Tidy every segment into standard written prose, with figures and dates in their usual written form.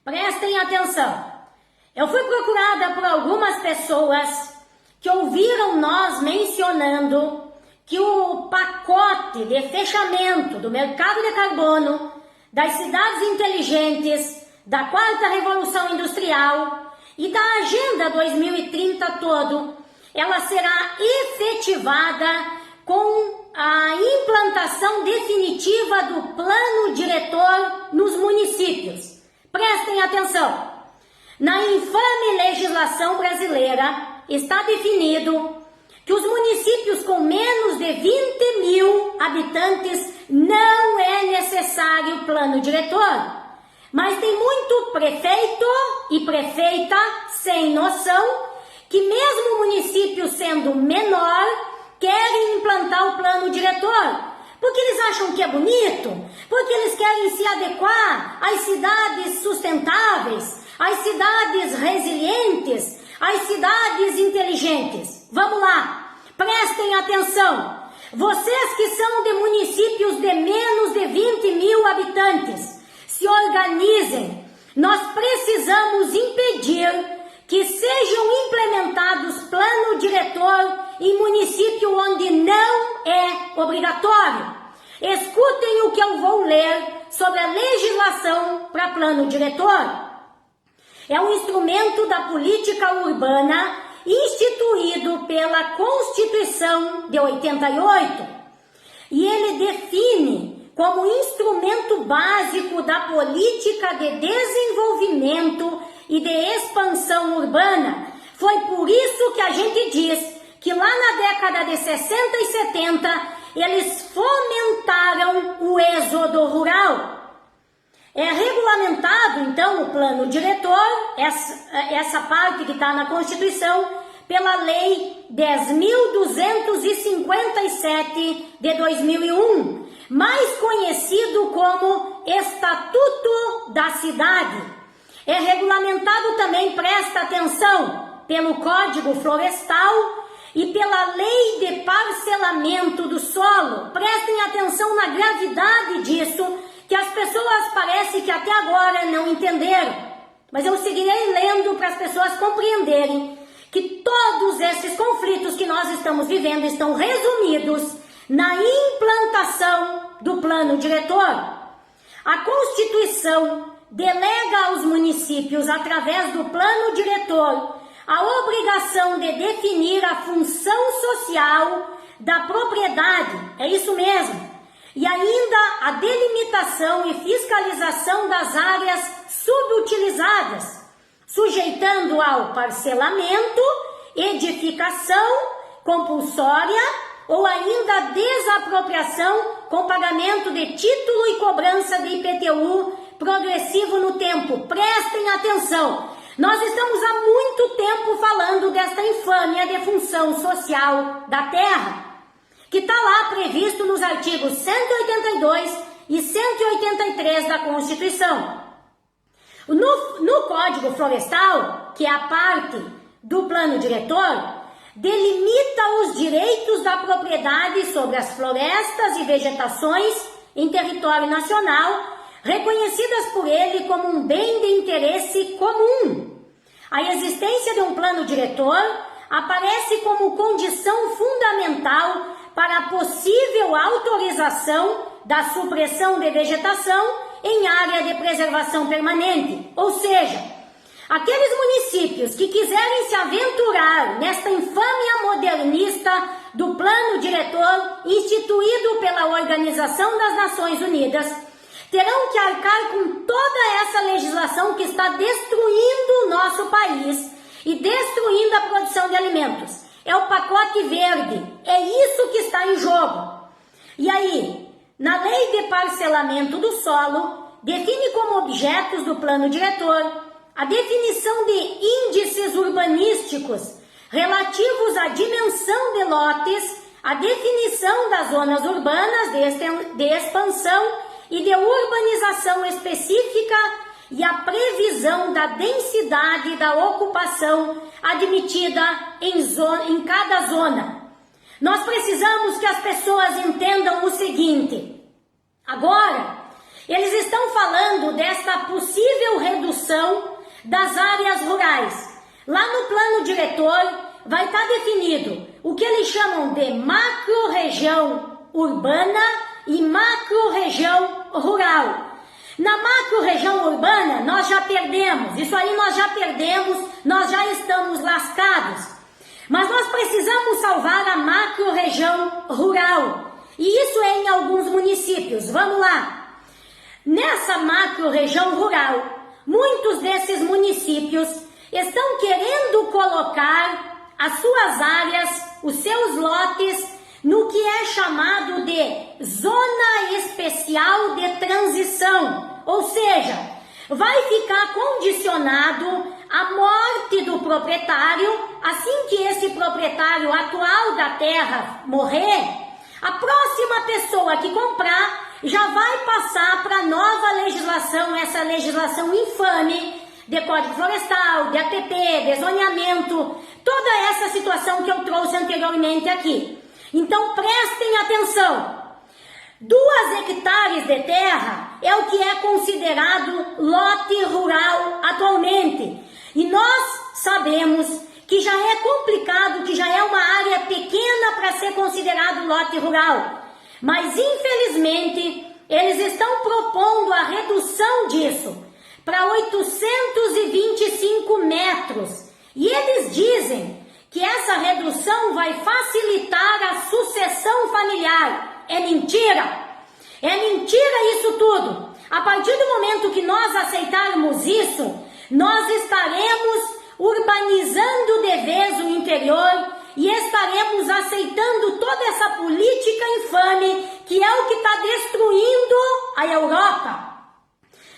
Prestem atenção. Eu fui procurada por algumas pessoas que ouviram nós mencionando que o pacote de fechamento do mercado de carbono, das cidades inteligentes, da quarta revolução industrial e da Agenda 2030 todo, ela será efetivada com a implantação definitiva do plano diretor nos municípios. Prestem atenção. Na infame legislação brasileira está definido que os municípios com menos de 20 mil habitantes não é necessário plano diretor. Mas tem muito prefeito e prefeita sem noção que mesmo o município sendo menor, querem implantar o plano diretor. Porque eles acham que é bonito, porque eles querem se adequar às cidades sustentáveis, às cidades resilientes, às cidades inteligentes. Vamos lá, prestem atenção. Vocês que são de municípios de menos de 20 mil habitantes, se organizem. Nós precisamos impedir que sejam implementados plano diretor em município onde não é obrigatório. Escutem o que eu vou ler sobre a legislação para plano diretor. É um instrumento da política urbana instituído pela Constituição de 88 e ele define como instrumento básico da política de desenvolvimento e de expansão urbana. Foi por isso que a gente diz que lá na década de 60 e 70 eles fomentaram o êxodo rural. É regulamentado, então, o plano diretor, essa parte que está na Constituição, pela Lei 10.257 de 2001, mais conhecido como Estatuto da Cidade. É regulamentado também, presta atenção, pelo Código Florestal e pela Lei de Parcelamento do Solo. Prestem atenção na gravidade disso, que as pessoas parece que até agora não entenderam. Mas eu seguirei lendo para as pessoas compreenderem que todos esses conflitos que nós estamos vivendo estão resumidos na implantação do plano diretor. A Constituição delega aos municípios, através do plano diretor, a obrigação de definir a função social da propriedade, é isso mesmo, e ainda a delimitação e fiscalização das áreas subutilizadas, sujeitando ao parcelamento, edificação compulsória ou ainda desapropriação com pagamento de título e cobrança de IPTU progressivo no tempo. Prestem atenção. Nós estamos há muito tempo falando desta infâmia de função social da terra, que está lá previsto nos artigos 182 e 183 da Constituição. No Código Florestal, que é a parte do plano diretor, delimita os direitos da propriedade sobre as florestas e vegetações em território nacional, reconhecidas por ele como um bem de interesse comum. A existência de um plano diretor aparece como condição fundamental para a possível autorização da supressão de vegetação em área de preservação permanente, ou seja, aqueles municípios que quiserem se aventurar nesta infâmia modernista do plano diretor instituído pela Organização das Nações Unidas, terão que arcar com toda essa legislação que está destruindo o nosso país e destruindo a produção de alimentos. É o pacote verde, é isso que está em jogo. E aí, na Lei de Parcelamento do Solo, define como objetos do plano diretor a definição de índices urbanísticos relativos à dimensão de lotes, a definição das zonas urbanas de expansão e de urbanização específica e a previsão da densidade da ocupação admitida em cada zona. Nós precisamos que as pessoas entendam o seguinte: agora, eles estão falando desta possível redução das áreas rurais. Lá no plano diretor vai estar definido o que eles chamam de macro-região urbana e macro-região rural. Na macro-região urbana nós já perdemos, isso aí nós já perdemos, nós já estamos lascados. Mas nós precisamos salvar a macro-região rural. E isso é em alguns municípios. Vamos lá. Nessa macro-região rural, muitos desses municípios estão querendo colocar as suas áreas, os seus lotes, no que é chamado de Zona Especial de Transição. Ou seja, vai ficar condicionado à morte do proprietário. Assim que esse proprietário atual da terra morrer, a próxima pessoa que comprar já vai passar para a nova legislação, essa legislação infame de Código Florestal, de ATP, de zoneamento, toda essa situação que eu trouxe anteriormente aqui. Então prestem atenção. 2 hectares de terra é o que é considerado lote rural atualmente. E nós sabemos que já é complicado, que já é uma área pequena para ser considerado lote rural. Mas infelizmente eles estão propondo a redução disso para 825 metros. E eles dizem que essa redução vai facilitar a sucessão familiar. É mentira! É mentira isso tudo! A partir do momento que nós aceitarmos isso, nós estaremos urbanizando de vez o interior e estaremos aceitando toda essa política infame que é o que está destruindo a Europa.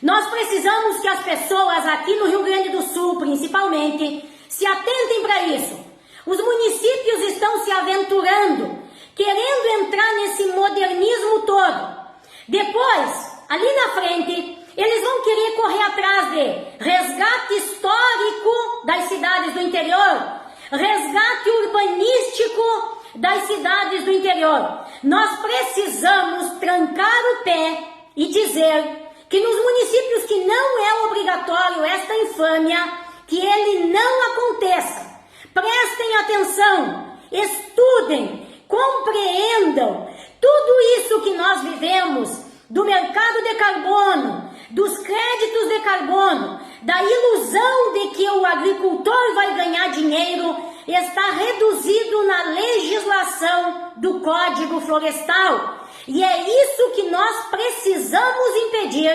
Nós precisamos que as pessoas aqui no Rio Grande do Sul, principalmente, se atentem para isso. Os municípios estão se aventurando, querendo entrar nesse modernismo todo. Depois, ali na frente, eles vão querer correr atrás de resgate histórico das cidades do interior, resgate urbanístico das cidades do interior. Nós precisamos trancar o pé e dizer que nos municípios que não é obrigatório esta infâmia, que ele não aconteça. Prestem atenção, estudem, compreendam tudo isso que nós vivemos do mercado de carbono, dos créditos de carbono, da ilusão de que o agricultor vai ganhar dinheiro, está reduzido na legislação do Código Florestal. E é isso que nós precisamos impedir,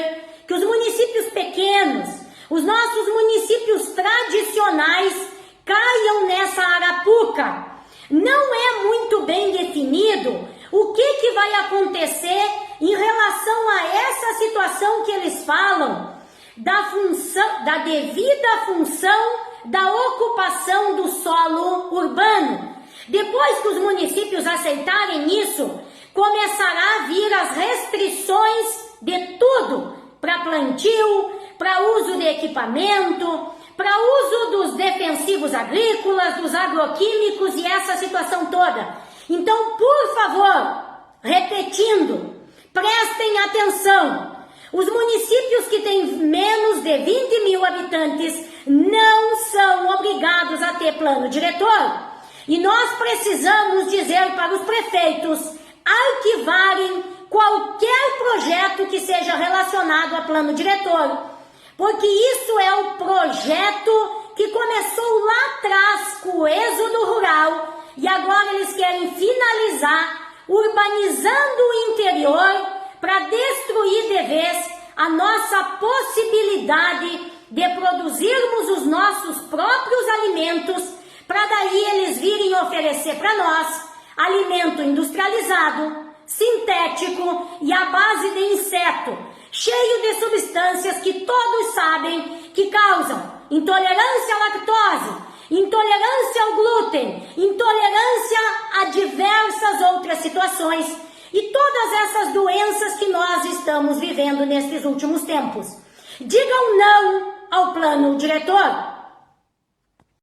que os municípios pequenos, os nossos municípios tradicionais, caiam nessa arapuca. Não é muito bem definido o que vai acontecer em relação a essa situação que eles falam, da devida função da ocupação do solo urbano. Depois que os municípios aceitarem isso, começará a vir as restrições de tudo, para plantio, para uso de equipamento, para uso dos defensivos agrícolas, dos agroquímicos e essa situação toda. Então, por favor, repetindo, prestem atenção. Os municípios que têm menos de 20 mil habitantes não são obrigados a ter plano diretor. E nós precisamos dizer para os prefeitos arquivarem qualquer projeto que seja relacionado a plano diretor, porque isso é o projeto que começou lá atrás com o êxodo rural e agora eles querem finalizar urbanizando o interior para destruir de vez a nossa possibilidade de produzirmos os nossos próprios alimentos, para daí eles virem oferecer para nós alimento industrializado, sintético e à base de inseto, cheio de substâncias que todos sabem que causam intolerância à lactose, intolerância ao glúten, intolerância a diversas outras situações e todas essas doenças que nós estamos vivendo nesses últimos tempos. Digam não ao plano diretor.